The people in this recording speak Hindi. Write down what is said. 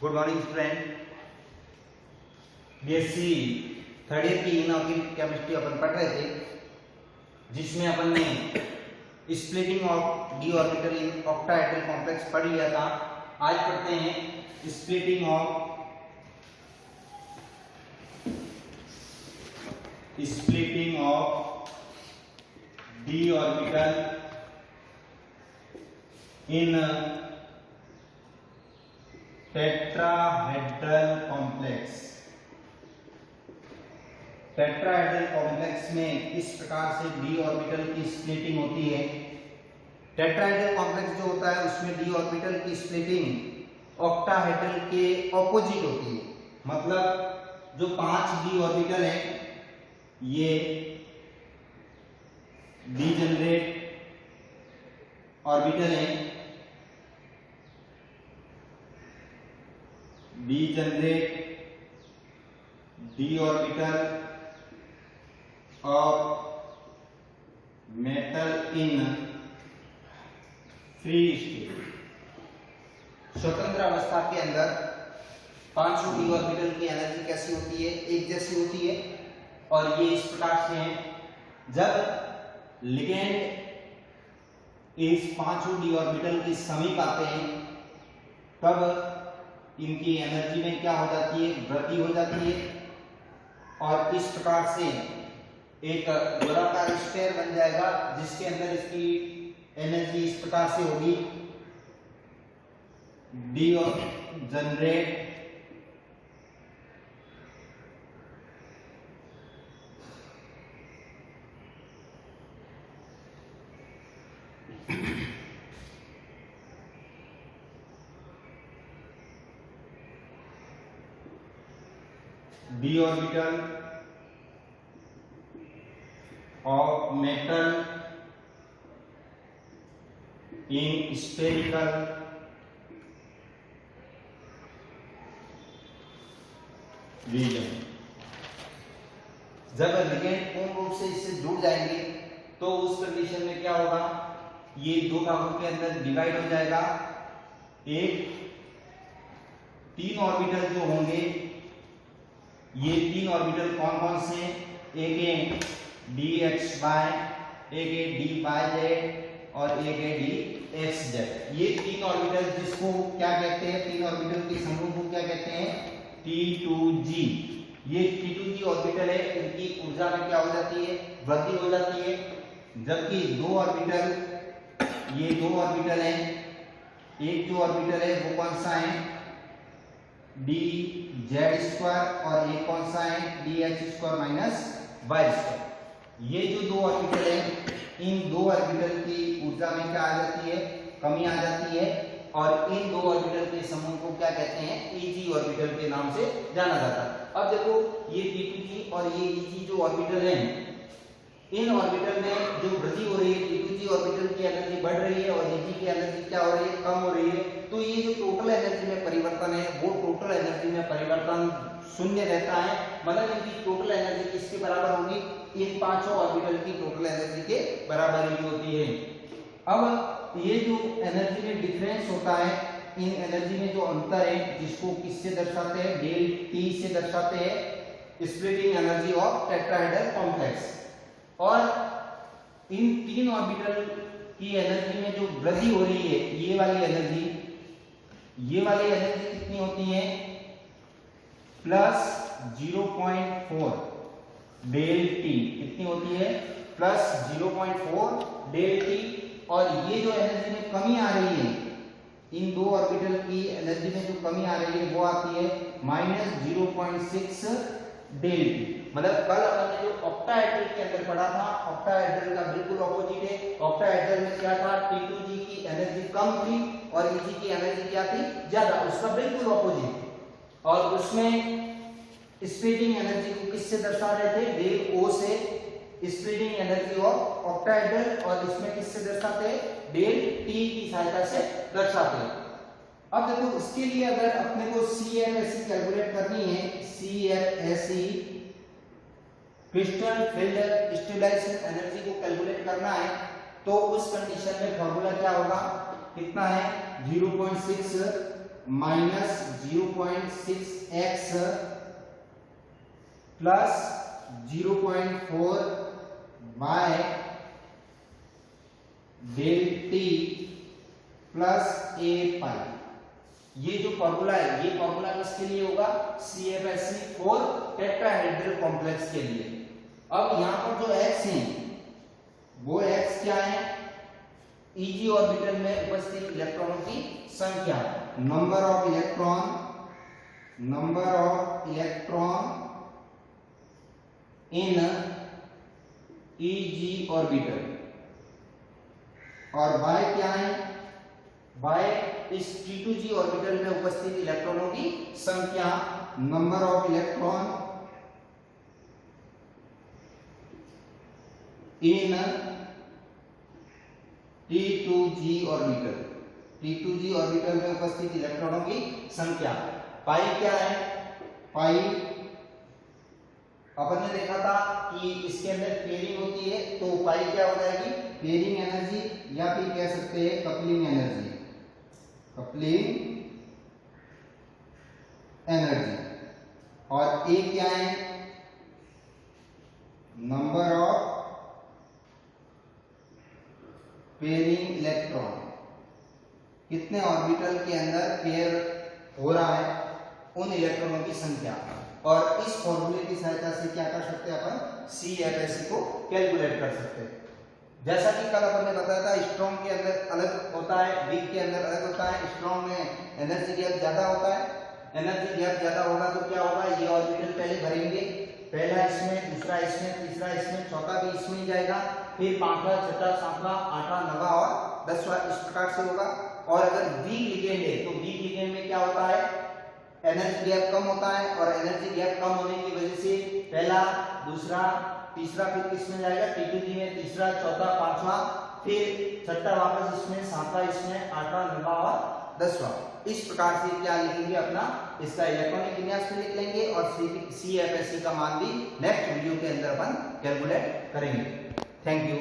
Good morning student. BSc third year की इनऑर्गेनिक केमिस्ट्री अपन पढ़ रहे थे, जिसमें अपन ने splitting of D orbital in octahedral complex पढ़ लिया था। आज पढ़ते हैं splitting of D orbital in tetrahedral complex. Tetrahedral complex में इस प्रकार से डी ऑर्बिटल की स्प्लिटिंग होती है। टेट्राहेड्रल कॉम्प्लेक्स जो होता है उसमें डी ऑर्बिटल की स्प्लिटिंग ऑक्टाहेड्रल के ऑपोजिट होती है। मतलब जो 5 डी ऑर्बिटल है ये डीजेनरेट ऑर्बिटल है, degenerate D orbital of metal in free state. स्वतंत्र अवस्था के अंदर 5 डी ऑर्बिटल की एनर्जी कैसी होती है? एक जैसी होती है। और ये इस प्रकार से है, जब लिगेंड इस 5 डी ऑर्बिटल के समीप आते हैं तब इनकी एनर्जी में क्या हो जाती है? वृद्धि हो जाती है। और इस प्रकार से एक गोलाकार स्फीयर बन जाएगा जिसके अंदर इसकी एनर्जी इस प्रकार से होगी, degenerate d orbital of metal in spherical region. जब लिगेंड पूर्ण रूप से इससे जुड़ जाएंगे तो उस कंडीशन में क्या होगा? ये दो भागों के अंदर डिवाइड हो जाएगा। एक 3 ऑर्बिटल जो होंगे, ये 3 ऑर्बिटल कौन कौन से? एक है डी एक्स वाई, एक है डी वाई जेड और एक है डी एक्स जेड। ये 3 ऑर्बिटल जिसको क्या कहते हैं? 3 ऑर्बिटल के समूह को क्या कहते हैं? T2G। ये T2G ऑर्बिटल है, इनकी ऊर्जा में क्या हो जाती है? वृद्धि हो जाती है। जबकि दो ऑर्बिटल, ये 2 ऑर्बिटल है, एक जो ऑर्बिटल है वो कौन सा है? डी जेड स्क्वायर, और एक कौन सा है? D x square minus y square. ये जो 2 ऑर्बिटल है, इन 2 ऑर्बिटल की ऊर्जा में क्या आ जाती है? कमी आ जाती है। और इन 2 ऑर्बिटल के समूह को क्या कहते हैं? Eg ऑर्बिटल के नाम से जाना जाता है। अब देखो ये T2G और ये Eg जो ऑर्बिटल हैं, इन ऑर्बिटल में जो वृद्धि हो रही है, T2G ऑर्बिटल की एनर्जी बढ़ रही है और Eg की एनर्जी क्या हो रही है? कम हो रही है। तो ये जो टोटल एनर्जी में परिवर्तन है वो टोटल एनर्जी में परिवर्तन शून्य रहता है। मतलब इनकी टोटल एनर्जी किसके बराबर होगी? इन 5 ऑर्बिटल की टोटल एनर्जी के बराबर ही होती है। अब ये जो एनर्जी में डिफरेंस होता है, इन एनर्जी में जो अंतर है जिसको किससे दर्शाते हैं? डेल टी से दर्शाते हैं, splitting energy of tetrahedral complex. और इन 3 ऑर्बिटल की एनर्जी में जो वृद्धि हो रही है, ये वाली एनर्जी कितनी होती है? Plus 0.4 del t. कितनी होती है? Plus 0.4 del t. और ये जो एनर्जी में कमी आ रही है, इन 2 ऑर्बिटल की एनर्जी में जो कमी आ रही है वो आती है माइनस 0.6 डेल टी। मतलब कल हमने जो ऑक्टाहेड्रल के अंदर पढ़ा था, ऑक्टाहेड्रल का बिल्कुल ऑपोजिट है। ऑक्टाहेड्रल में क्या था? T2G की एनर्जी कम थी और Eg की एनर्जी क्या थी? ज्यादा। उसका बिल्कुल ऑपोजिट। और उसमें स्प्लिटिंग एनर्जी को किससे दर्शा रहे थे? डेल O से स्प्लिटिंग एनर्जी ऑफ ऑक्टाहेड्रल, और इसमें किससे दर्शाते हैं? डेल T की सहायता से दर्शाते हैं। अब देखो इसके लिए अगर अपने को CLSE कैलकुलेट करनी है, CLSE crystal field stabilization energy को कैलकुलेट करना है, तो उस कंडीशन में फॉर्मूला क्या होगा? कितना है? 0.6 minus 0.6x plus 0.4 by del T plus A pi. ये जो फॉर्मूला है, ये फॉर्मूला किसके लिए होगा? CFSC4 टेट्राहेड्रल कॉम्प्लेक्स के लिए। अब यहां पर जो x है वो x क्या है? Eg ऑर्बिटल में उपस्थित इलेक्ट्रॉनों की संख्या, number of electron in Eg orbital. और y क्या है? y इस T2g ऑर्बिटल में उपस्थित इलेक्ट्रॉनों की संख्या, number of electron in T2g orbital. T2g orbital में उपस्थित इलेक्ट्रॉनों की संख्या। पाई क्या है? पाई अपन ने देखा था कि इसके अंदर पेयरिंग होती है, तो पाई क्या हो जाएगी? पेयरिंग एनर्जी, या फिर कह सकते हैं कपलिंग एनर्जी। और ए क्या है? नंबर ऑफ पेयरिंग इलेक्ट्रॉन, कितने ऑर्बिटल के अंदर पेयर हो रहा है उन इलेक्ट्रॉनों की संख्या। और इस फॉर्मूले की सहायता से क्या कर सकते हैं अपन? CFSC को कैलकुलेट कर सकते हैं। जैसा कि कल अपन ने बताया था, स्ट्रॉन्ग के अंदर अलग होता है, वीक के अंदर अलग होता है। स्ट्रॉन्ग में एनर्जी गैप ज्यादा होता है। एनर्जी गैप ज्यादा होगा तो क्या होगा? ये ऑर्बिटल पहले भरेंगे, पहला इसमें, दूसरा इसमें, तीसरा इसमें, चौथा भी इसमें ही जाएगा, फिर पांचवा, छठा, सातवां, आठवां, नवा और 10वां इस प्रकार से होगा। और अगर वीक लिगेंड है तो वीक लिगेंड में क्या होता है? एनर्जी गैप कम होता है, और एनर्जी गैप कम होने की वजह से पहला, दूसरा, तीसरा फिर किसमें जाएगा? T2g में, तीसरा, चौथा, पांचवा, फिर छठा वापस इसमें, सातवां इसमें, आठवां, नवा और 10वां। इस प्रकार से क्या लिखेंगे? अपना इसका इलेक्ट्रॉनिक विन्यास में लिख लेंगे, और CFSC का मान भी नेक्स्ट वीडियो के अंदर अपन कैलकुलेट करेंगे। Thank you.